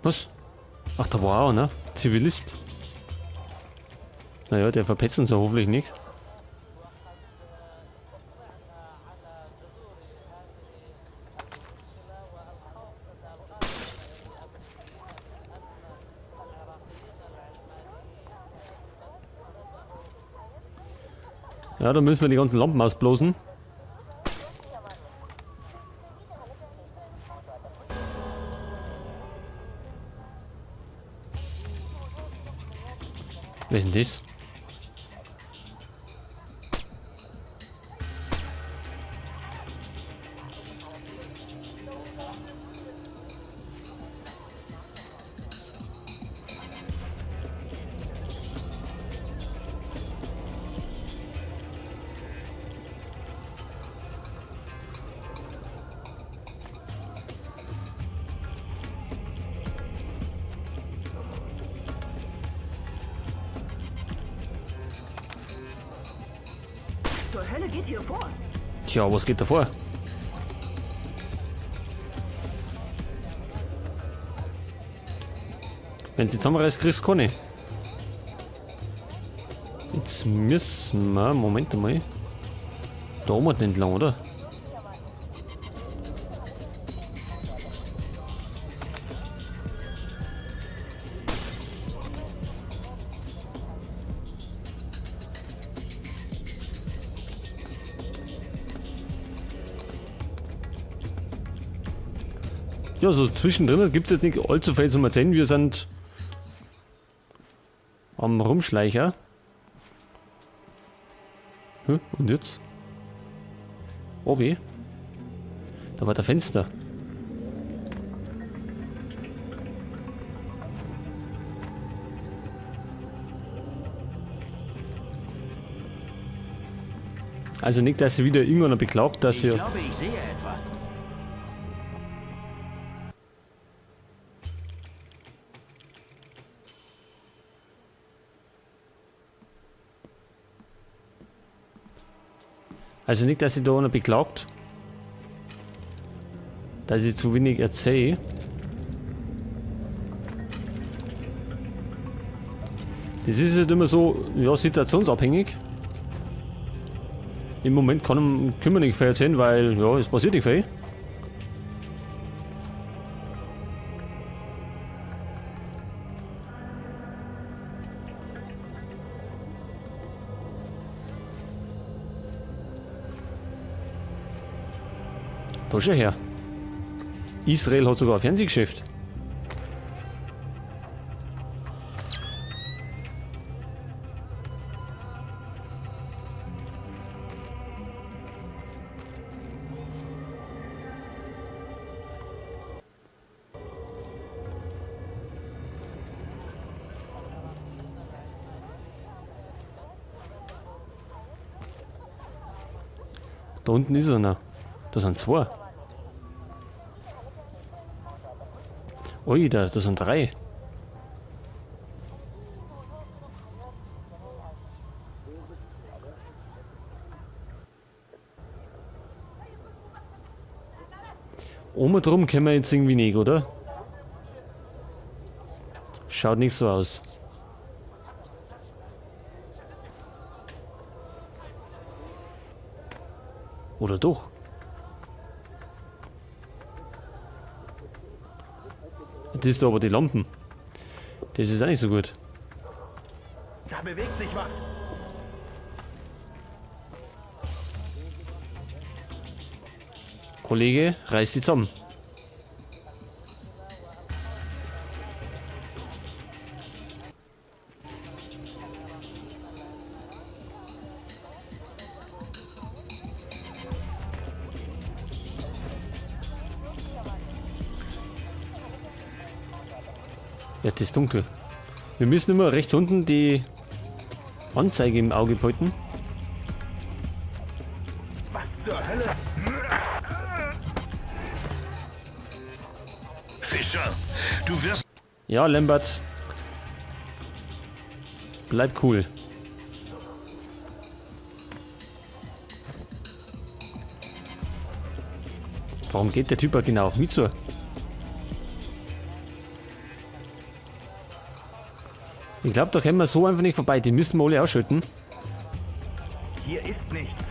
Was? Ach, da war auch, ne? Zivilist. Naja, der verpetzt uns ja hoffentlich nicht. Ja, da müssen wir die ganzen Lampen ausblasen. Wer ist denn das? Zur Hölle geht ihr vor? Tja, was geht da vor? Wenn sie zusammenreißt, kriegst du keine. Jetzt müssen wir, Moment einmal, da oben entlang, oder? Ja, so zwischendrin gibt es jetzt nicht allzu viel zu erzählen. Wir sind am Rumschleicher. Und jetzt? Obi? Da war der Fenster. Also nicht, dass sie wieder irgendwann beklagt, dass Ich hier... glaube, ich sehe etwas. Also nicht, dass ich da einer beklagt, dass ich zu wenig erzähle. Das ist halt immer so, ja, situationsabhängig. Im Moment können wir nicht viel erzählen, weil, ja, es passiert nicht viel. Da schau her. Israel hat sogar ein Fernsehgeschäft. Da unten ist einer. Da sind zwei. Ui, da sind drei. Oben drum können wir jetzt irgendwie nicht, oder? Schaut nicht so aus. Oder doch? Jetzt ist da aber die Lampen. Das ist auch nicht so gut. Da bewegt sich was. Kollege, reiß die zusammen. Jetzt ist dunkel. Wir müssen immer rechts unten die Anzeige im Auge behalten. Was zur Hölle? Fischer, du wirst... Ja, Lambert. Bleib cool. Warum geht der Typ genau auf mich zu? Ich glaube, da können wir so einfach nicht vorbei. Die müssen wir alle ausschütten. Hier ist nichts.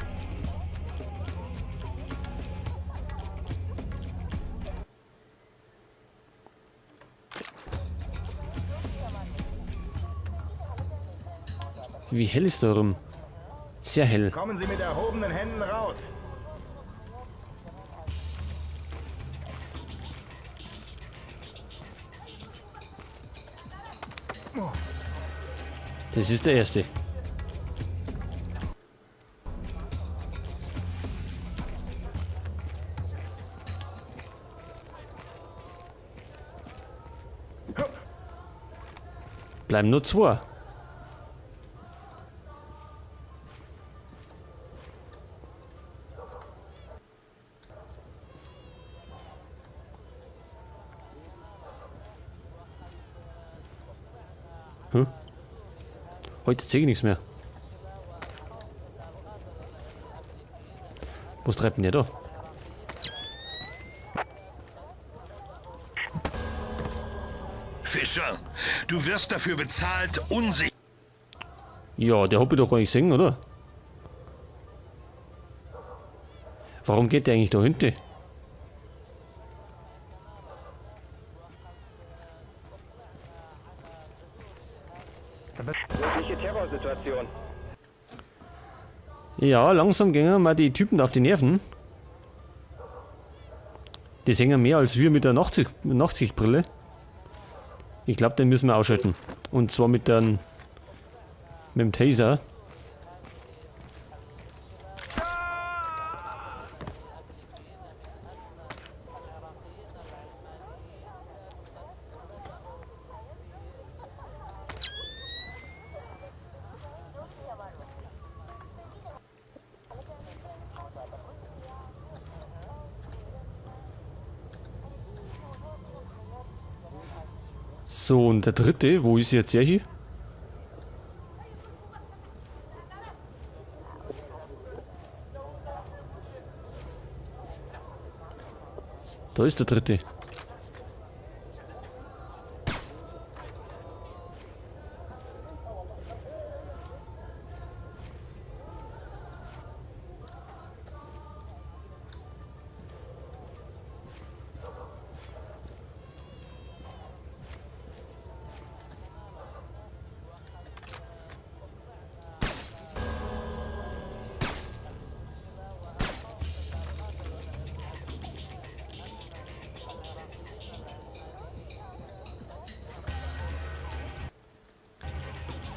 Wie hell ist da rum? Sehr hell. Kommen Sie mit erhobenen Händen raus. Das ist der erste. Bleiben nur zwei. Hm? Heute sehe ich nichts mehr. Was treibt denn der da? Fischer, du wirst dafür bezahlt, unsicher. Ja, der hab ich doch gar nicht gesehen, oder? Warum geht der eigentlich da hinten? Mögliche Terrorsituation. Ja, langsam gehen mal die Typen auf die Nerven. Die sehen ja mehr als wir mit der Nachtsichtbrille. Ich glaube, den müssen wir ausschalten. Und zwar mit dem Taser. So, und der dritte, wo ist jetzt der hier? Da ist der dritte.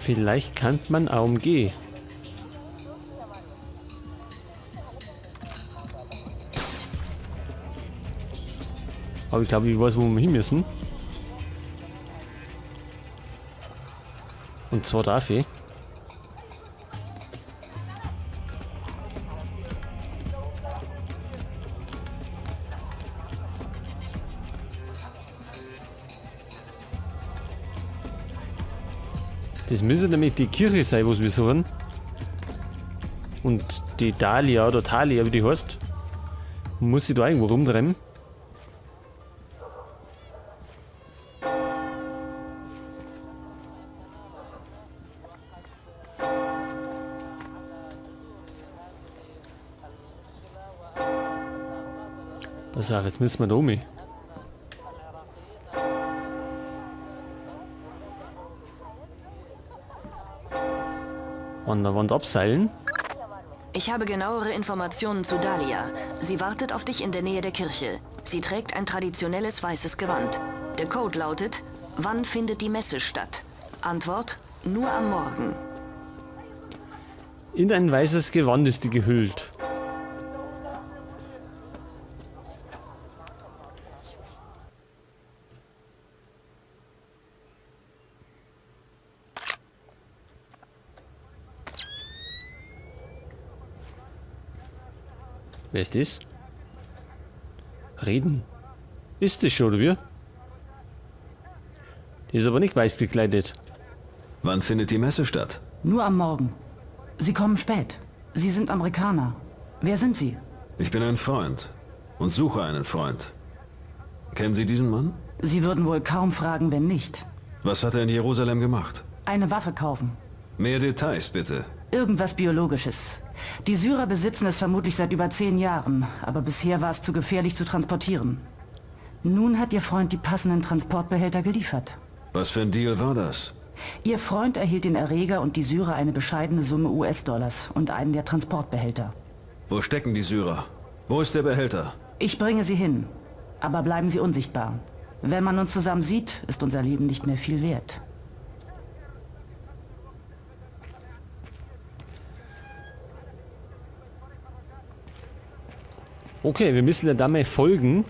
Vielleicht kann man AMG. Aber ich glaube, ich weiß, wo wir hin müssen. Und zwar dafür. Das müsste nämlich die Kirche sein, was wir suchen. Und die Dahlia oder Thalia, wie die heißt, muss sie da irgendwo rumdrehen. Pass auf, jetzt müssen wir da um. An der Wand abseilen. Ich habe genauere Informationen zu Dahlia. Sie wartet auf dich in der Nähe der Kirche. Sie trägt ein traditionelles weißes Gewand. Der Code lautet: Wann findet die Messe statt? Antwort: Nur am Morgen. In ein weißes Gewand ist die gehüllt. Wer ist das? Reden. Ist das schon, oder wie? Die ist aber nicht weiß gekleidet. Wann findet die Messe statt? Nur am Morgen. Sie kommen spät. Sie sind Amerikaner. Wer sind Sie? Ich bin ein Freund und suche einen Freund. Kennen Sie diesen Mann? Sie würden wohl kaum fragen, wenn nicht. Was hat er in Jerusalem gemacht? Eine Waffe kaufen. Mehr Details, bitte. Irgendwas Biologisches. Die Syrer besitzen es vermutlich seit über 10 Jahren, aber bisher war es zu gefährlich zu transportieren. Nun hat Ihr Freund die passenden Transportbehälter geliefert. Was für ein Deal war das? Ihr Freund erhielt den Erreger und die Syrer eine bescheidene Summe US-Dollars und einen der Transportbehälter. Wo stecken die Syrer? Wo ist der Behälter? Ich bringe sie hin, aber bleiben Sie unsichtbar. Wenn man uns zusammen sieht, ist unser Leben nicht mehr viel wert. Okay, wir müssen der Dame folgen.